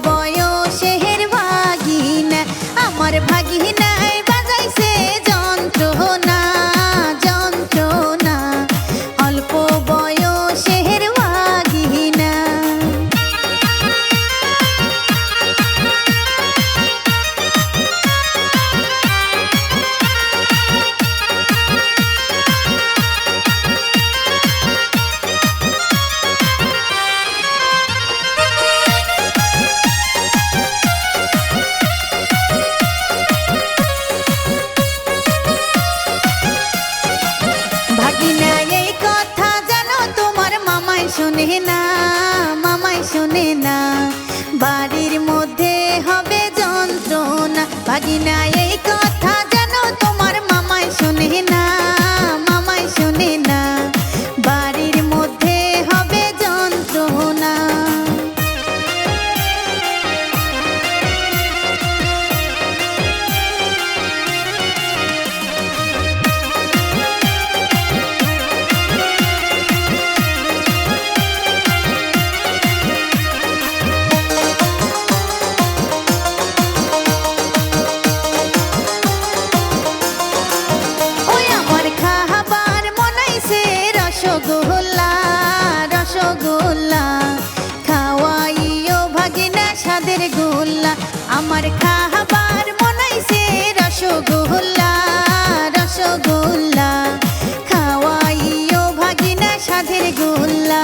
বয়সের ভাগিনা আমার ভাগিনায় বাজাইছে যন্ত্রণা যন্ত্রণা অল্প বয়সের ভাগিনা। ভাগিনা এই কথা জানো তোমার মামাই শোনে না মামাই শোনে না বাড়ির মধ্যে হবে যন্ত্রণা। ভাগিনা এই কথা জানো তোমার মামাই শোনে না মামাই শোনে না বাড়ির মধ্যে হবে যন্ত্রণা। রসগোল্লা রসগোল্লা খাওয়াইও ভাগিনা স্বাদের গোল্লা আমার খাবার মনাইছে রসগোল্লা রসগোল্লা খাওয়াইও ভাগিনা স্বাদের গোল্লা।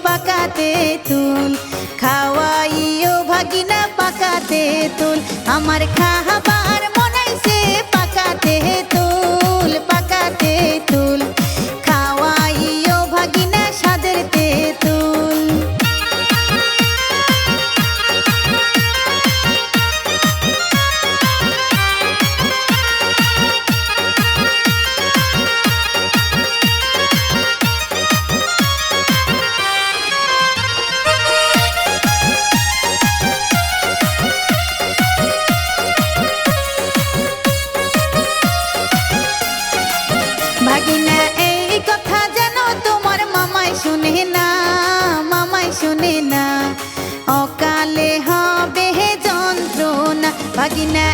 পাকাতে তুল খাওয়াইও ভাগিনা পাকাতে তুল আমার খাবার মনাইছে পাকাতে তুল পাকাতে তুল খাওয়াইও ভাগিনা স্বাদের তেঁতুল। ভাগিনা এই কথা যেন তোমার মামাই শুনে না মামাই শুনে না অকালে হবে যন্ত্রণা। ভাগিনা